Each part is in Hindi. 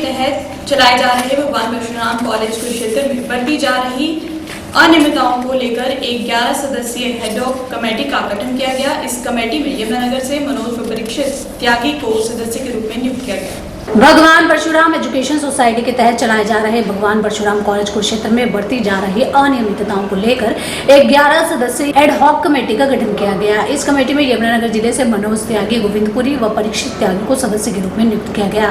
तहत चलाए जा रहे भगवान परशुराम कॉलेज कुरुक्षेत्र में बढ़ती जा रही अनियमितताओं को लेकर एक 11 सदस्यीय हेडऑक कमेटी का गठन किया गया। इस कमेटी में यमुनानगर से मनोज परीक्षित त्यागी को सदस्य के रूप में नियुक्त किया गया। भगवान परशुराम एजुकेशन सोसाइटी के तहत चलाए जा रहे भगवान परशुराम कॉलेज कुरुक्षेत्र में बढ़ती जा रही अनियमितताओं को लेकर एक 11 सदस्यीय एडहॉक कमेटी का गठन किया गया। इस कमेटी में यमुनानगर जिले से मनोज त्यागी, गोविंदपुरी व परीक्षित त्यागी को सदस्य के रूप में नियुक्त किया गया।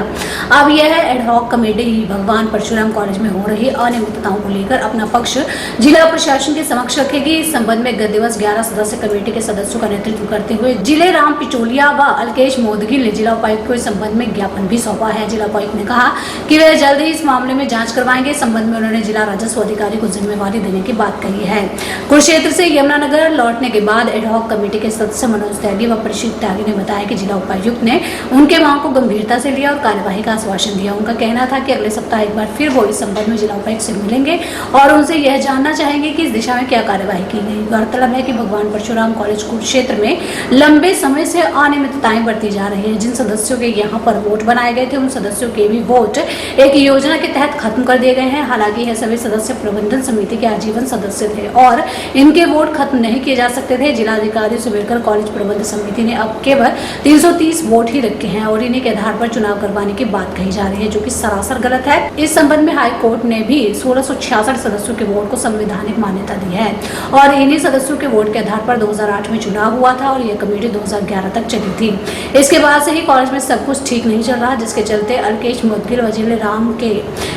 अब यह एडहॉक कमेटी भगवान परशुराम कॉलेज में हो रही अनियमितताओं को लेकर अपना पक्ष जिला प्रशासन के समक्ष रखेगी। इस संबंध में गत दिवस 11 सदस्य कमेटी के सदस्यों का नेतृत्व करते हुए जिले राम पिचोलिया व अलकेश मोदगिल ने जिला उपायुक्त को इस संबंध में ज्ञापन भी सौंपा है। जिला उपायुक्त ने कहा कि वे जल्द ही इस मामले में जांच करवाएंगे। इस संबंध में उन्होंने जिला राजस्व अधिकारी को जिम्मेवारी देने की बात कही है। कुरुक्षेत्र से यमुनानगर लौटने के बाद एडहॉक कमेटी के सदस्य मनोज त्यागी व परीक्षित त्यागी ने बताया कि जिला उपायुक्त ने उनके मांग को गंभीरता से लिया और कार्यवाही का आश्वासन दिया। उनका कहना था कि अगले सप्ताह एक बार फिर वो इस संबंध में जिला उपायुक्त से मिलेंगे और उनसे यह जानना चाहेंगे कि इस दिशा में क्या कार्यवाही की गई। गौरतलब है कि भगवान परशुराम कॉलेज कुरुक्षेत्र में लंबे समय से अनियमितताएं बढ़ती जा रही है। जिन सदस्यों के यहाँ पर वोट बनाए गए थे उन सदस्यों के भी वोट एक योजना के तहत खत्म कर दिए गए हैं। हालांकि यह सभी सदस्य प्रबंधन समिति के आजीवन सदस्य थे और इनके वोट खत्म नहीं किए जा सकते थे। जिलाधिकारी से मिलकर कॉलेज प्रबंधन समिति ने अब केवल 330 वोट ही रखे हैं और इन्हीं के आधार पर चुनाव करवाने की बात कही जा रही है, जो कि सरासर गलत है। इस संबंध में हाई कोर्ट ने भी 1666 सदस्यों के वोट को संवैधानिक मान्यता दी है और इन्हीं सदस्यों के वोट के आधार पर 2008 में चुनाव हुआ था और यह कमेटी 2011 तक चली थी। इसके बाद से ही कॉलेज में सब कुछ ठीक नहीं चल रहा, जिसके चलते अलकेश मोदगिल व जिले राम के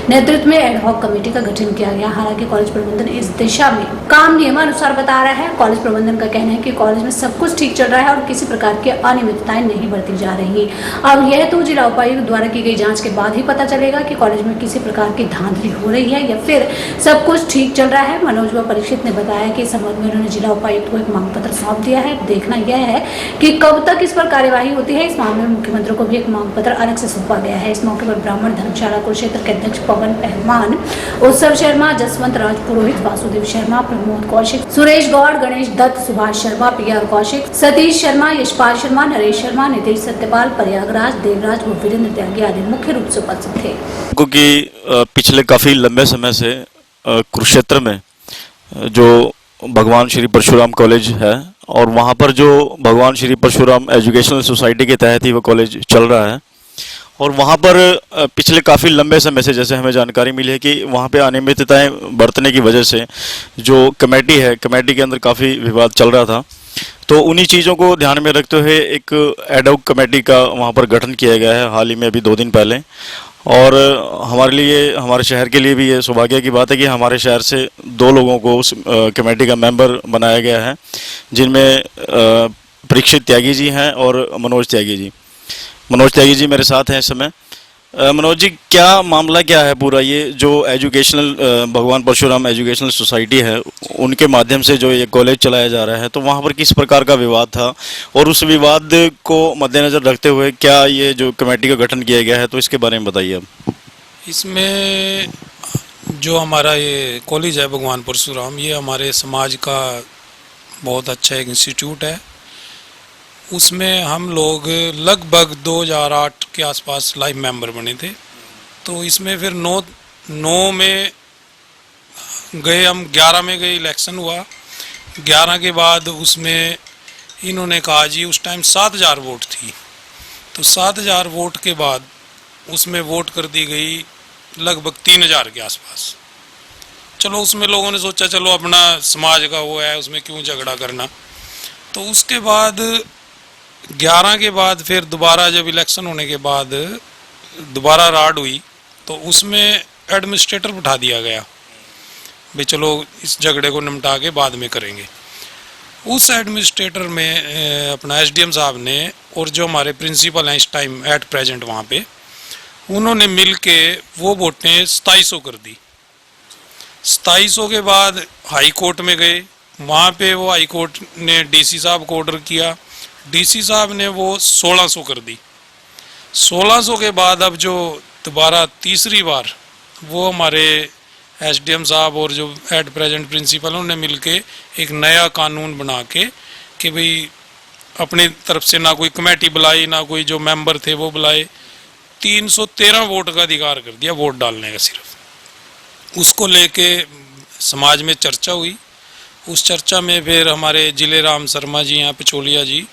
नेतृत्व में एडहॉक कमेटी का गठन किया गया। हालांकि कॉलेज प्रबंधन इस दिशा में काम नियमानुसार बता रहा है। कॉलेज प्रबंधन का कहना है कि कॉलेज में सब कुछ ठीक चल रहा है और किसी प्रकार की अनियमितताएं नहीं बढ़ती जा रही। अब यह तो जिला उपायुक्त द्वारा की गई जांच के बाद ही पता चलेगा कि कॉलेज में किसी प्रकार की धांधली हो रही है या फिर सब कुछ ठीक चल रहा है। मनोज व परीक्षित ने बताया कि इस संबंध में उन्होंने जिला उपायुक्त को एक मांग पत्र सौंप दिया है। देखना यह है कि कब तक इस पर कार्यवाही होती है। इस मामले में मुख्यमंत्री को भी एक मांग पत्र अलग से सौंपा गया है। इस मौके पर ब्राह्मण धर्मशाला कुरुक्षेत्र के अध्यक्ष पवन पहलवान, उत्सव शर्मा, जसवंत राज पुरोहित, वासुदेव शर्मा, प्रमोद कौशिक, सुरेश गौड़, गणेश दत्त, सुभाष शर्मा, प्रिया कौशिक, सतीश शर्मा, यशपाल शर्मा, नरेश शर्मा, नितेश सत्यपाल, प्रयागराज, देवराज व वीरेंद्र त्यागी आदि मुख्य रूप से उपस्थित थे। क्योंकि पिछले काफी लंबे समय से कुरुक्षेत्र में जो भगवान श्री परशुराम कॉलेज है और वहाँ पर जो भगवान श्री परशुराम एजुकेशनल सोसाइटी के तहत ही वो कॉलेज चल रहा है और वहाँ पर पिछले काफ़ी लंबे समय से जैसे हमें जानकारी मिली है कि वहाँ पे अनियमितताएं बरतने की वजह से जो कमेटी है, कमेटी के अंदर काफ़ी विवाद चल रहा था। तो उन्हीं चीज़ों को ध्यान में रखते हुए एक एडहॉक कमेटी का वहाँ पर गठन किया गया है हाल ही में, अभी 2 दिन पहले। और हमारे लिए, हमारे शहर के लिए भी ये सौभाग्य की बात है कि हमारे शहर से 2 लोगों को उस कमेटी का मेंबर बनाया गया है, जिनमें परीक्षित त्यागी जी हैं और मनोज त्यागी जी। मनोज त्यागी जी मेरे साथ हैं इस समय। मनोज जी, क्या मामला क्या है पूरा ये जो एजुकेशनल भगवान परशुराम एजुकेशनल सोसाइटी है उनके माध्यम से जो ये कॉलेज चलाया जा रहा है, तो वहाँ पर किस प्रकार का विवाद था और उस विवाद को मद्देनज़र रखते हुए क्या ये जो कमेटी का गठन किया गया है, तो इसके बारे में बताइए अब। इसमें जो हमारा ये कॉलेज है भगवान परशुराम, ये हमारे समाज का बहुत अच्छा एक इंस्टीट्यूट है। उसमें हम लोग लगभग 2008 के आसपास लाइफ मेंबर बने थे। तो इसमें फिर 9 में गए, हम 11 में गए, इलेक्शन हुआ। 11 के बाद उसमें इन्होंने कहा जी, उस टाइम 7000 वोट थी, तो 7000 वोट के बाद उसमें वोट कर दी गई लगभग 3000 के आसपास। चलो उसमें लोगों ने सोचा चलो अपना समाज का वो है, उसमें क्यों झगड़ा करना। तो उसके बाद 11 के बाद फिर दोबारा जब इलेक्शन होने के बाद दोबारा राड हुई तो उसमें एडमिनिस्ट्रेटर बिठा दिया गया, भाई चलो इस झगड़े को निपटा के बाद में करेंगे। उस एडमिनिस्ट्रेटर में अपना एसडीएम साहब ने और जो हमारे प्रिंसिपल हैं इस टाइम एट प्रेजेंट वहाँ पे, उन्होंने मिल के वो वोटें 2700 कर दी। 2700 के बाद हाई कोर्ट में गए, वहाँ पे वो हाई कोर्ट ने डीसी साहब को ऑर्डर किया, डीसी साहब ने वो 1600 कर दी। 1600 के बाद अब जो दोबारा तीसरी बार वो हमारे एसडीएम साहब और जो एट प्रेजेंट प्रिंसिपल उन्होंने मिलके एक नया कानून बना के कि भाई अपनी तरफ से ना कोई कमेटी बुलाई, ना कोई जो मेंबर थे वो बुलाए, 313 वोट का अधिकार कर दिया, वोट डालने का सिर्फ। उसको लेके समाज में चर्चा हुई। उस चर्चा में फिर हमारे जिले राम शर्मा जी यहाँ पिछोलिया जी,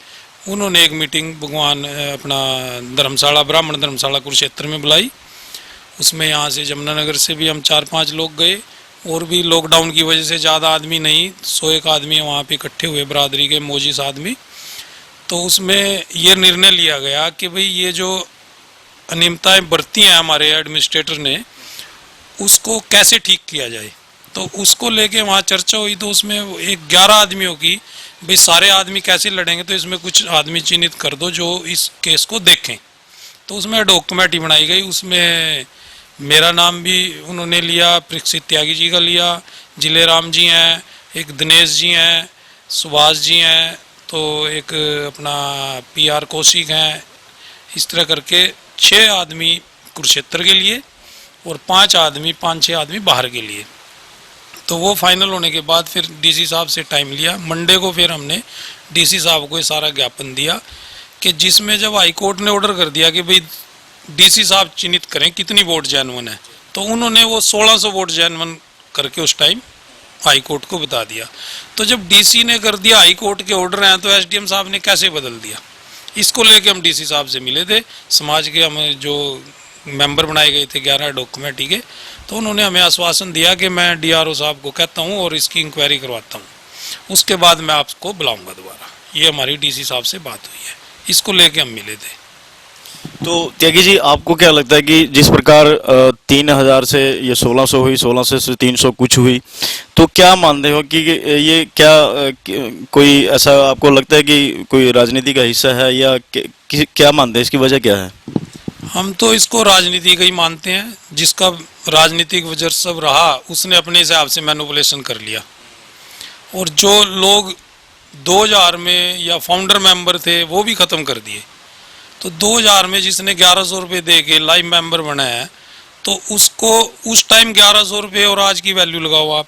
उन्होंने एक मीटिंग भगवान अपना धर्मशाला, ब्राह्मण धर्मशाला कुरुक्षेत्र में बुलाई। उसमें यहाँ से जमुनानगर से भी हम 4-5 लोग गए, और भी लॉकडाउन की वजह से ज़्यादा आदमी नहीं, 101 आदमी वहाँ पे इकट्ठे हुए, बरादरी के मोजिस आदमी। तो उसमें ये निर्णय लिया गया कि भाई ये जो अनियमितताएं बरती हैं हमारे एडमिनिस्ट्रेटर ने, उसको कैसे ठीक किया जाए। तो उसको लेके वहाँ चर्चा हुई। तो उसमें 11 आदमियों की, भाई सारे आदमी कैसे लड़ेंगे, तो इसमें कुछ आदमी चिन्हित कर दो जो इस केस को देखें। तो उसमें एडहॉक कमेटी बनाई गई। उसमें मेरा नाम भी उन्होंने लिया, परीक्षित त्यागी जी का लिया, जिले राम जी हैं, एक दिनेश जी हैं, सुभाष जी हैं, तो एक अपना PR कौशिक हैं। इस तरह करके 6 आदमी कुरुक्षेत्र के लिए और 5-6 आदमी बाहर के लिए। तो वो फाइनल होने के बाद फिर DC साहब से टाइम लिया। मंडे को फिर हमने DC साहब को ये सारा ज्ञापन दिया कि जिसमें जब हाई कोर्ट ने ऑर्डर कर दिया कि भाई DC साहब चिन्हित करें कितनी वोट जेन्युइन है, तो उन्होंने वो 1600 वोट जेन्युइन करके उस टाइम हाई कोर्ट को बता दिया। तो जब DC ने कर दिया, हाई कोर्ट के ऑर्डर हैं, तो SDM साहब ने कैसे बदल दिया। इसको लेके हम DC साहब से मिले थे, समाज के हम जो मेंबर बनाए गए थे 11 एडहॉक कमेटी के। तो उन्होंने हमें आश्वासन दिया कि मैं DRO साहब को कहता हूँ और इसकी इंक्वायरी करवाता हूँ, उसके बाद मैं आपको बुलाऊंगा दोबारा। ये हमारी DC साहब से बात हुई है, इसको लेके हम मिले थे। तो त्यागी जी, आपको क्या लगता है कि जिस प्रकार 3000 से ये 1600 हुई, 1600 से 300 कुछ हुई, तो क्या मानते हो कि ये क्या कोई ऐसा आपको लगता है कि कोई राजनीति का हिस्सा है, या क्या मानते हैं, इसकी वजह क्या है? हम तो इसको राजनीति का ही मानते हैं। जिसका राजनीतिक वजह सब रहा, उसने अपने हिसाब से मैनिपुलेशन कर लिया। और जो लोग 2000 में या फाउंडर मेंबर थे वो भी ख़त्म कर दिए। तो 2000 में जिसने 1100 रुपये दे के लाइव मेंबर बनाया है, तो उसको उस टाइम 1100 रुपये और आज की वैल्यू लगाओ आप।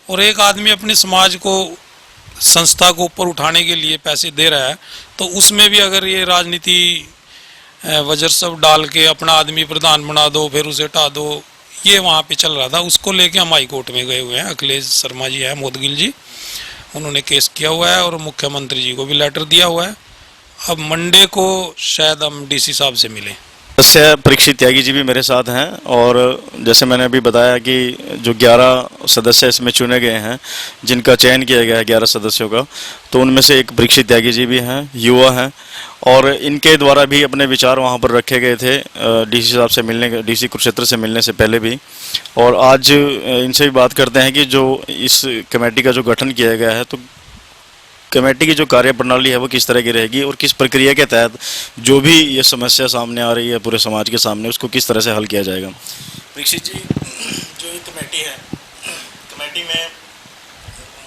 और एक आदमी अपने समाज को, संस्था को ऊपर उठाने के लिए पैसे दे रहा है, तो उसमें भी अगर ये राजनीति वजर सब डाल के अपना आदमी प्रधान बना दो, फिर उसे हटा दो, ये वहाँ पे चल रहा था। उसको लेके हम हाई कोर्ट में गए हुए हैं। अखिलेश शर्मा जी हैं, मोदगिल जी, उन्होंने केस किया हुआ है और मुख्यमंत्री जी को भी लेटर दिया हुआ है। अब मंडे को शायद हम DC साहब से मिलें। सदस्य परीक्षित त्यागी जी भी मेरे साथ हैं, और जैसे मैंने अभी बताया कि जो 11 सदस्य इसमें चुने गए हैं, जिनका चयन किया गया है 11 सदस्यों का, तो उनमें से एक परीक्षित त्यागी जी भी हैं, युवा हैं, और इनके द्वारा भी अपने विचार वहाँ पर रखे गए थे DC साहब से मिलने, DC कुरुक्षेत्र से मिलने से पहले भी। और आज इनसे भी बात करते हैं कि जो इस कमेटी का जो गठन किया गया है, तो कमेटी की जो कार्यप्रणाली है वो किस तरह की रहेगी, और किस प्रक्रिया के तहत जो भी ये समस्या सामने आ रही है पूरे समाज के सामने, उसको किस तरह से हल किया जाएगा। परीक्षित जी, जो ये कमेटी है, कमेटी में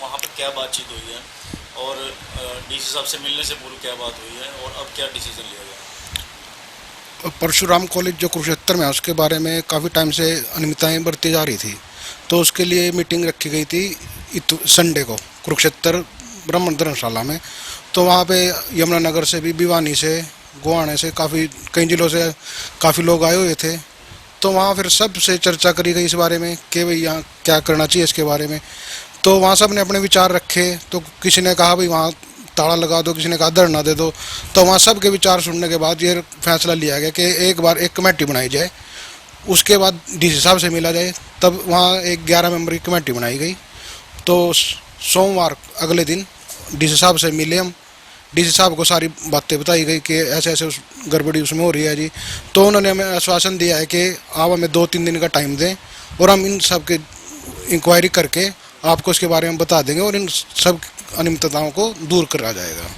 वहाँ पर क्या बातचीत हुई है, और DC साहब से मिलने से पूर्व क्या बात हुई है, और अब क्या डिसीजन लिया गया? परशुराम कॉलेज जो कुरुक्षेत्र में है, उसके बारे में काफ़ी टाइम से अनियमितताएं बरती जा रही थी। तो उसके लिए मीटिंग रखी गई थी संडे को कुरुक्षेत्र ब्राह्मण धर्मशाला में। तो वहाँ पे यमुनानगर से भी, भिवानी से, गोहाने से, कई जिलों से काफ़ी लोग आए हुए थे। तो वहाँ फिर सब से चर्चा करी गई इस बारे में कि भाई यहाँ क्या करना चाहिए इसके बारे में। तो वहाँ सब ने अपने विचार रखे। तो किसी ने कहा भाई वहाँ ताला लगा दो, किसी ने कहा धरना दे दो। तो वहाँ सब के विचार सुनने के बाद ये फैसला लिया गया कि एक बार एक कमेटी बनाई जाए, उसके बाद DC साहब से मिला जाए। तब वहाँ एक 11 मेंबर की कमेटी बनाई गई। तो सोमवार अगले दिन DC साहब से मिले हम। DC साहब को सारी बातें बताई गई कि ऐसे ऐसे गड़बड़ी उसमें हो रही है जी। तो उन्होंने हमें आश्वासन दिया है कि आप हमें 2-3 दिन का टाइम दें और हम इन सब के इंक्वायरी करके आपको इसके बारे में बता देंगे और इन सब अनियमितताओं को दूर करा जाएगा।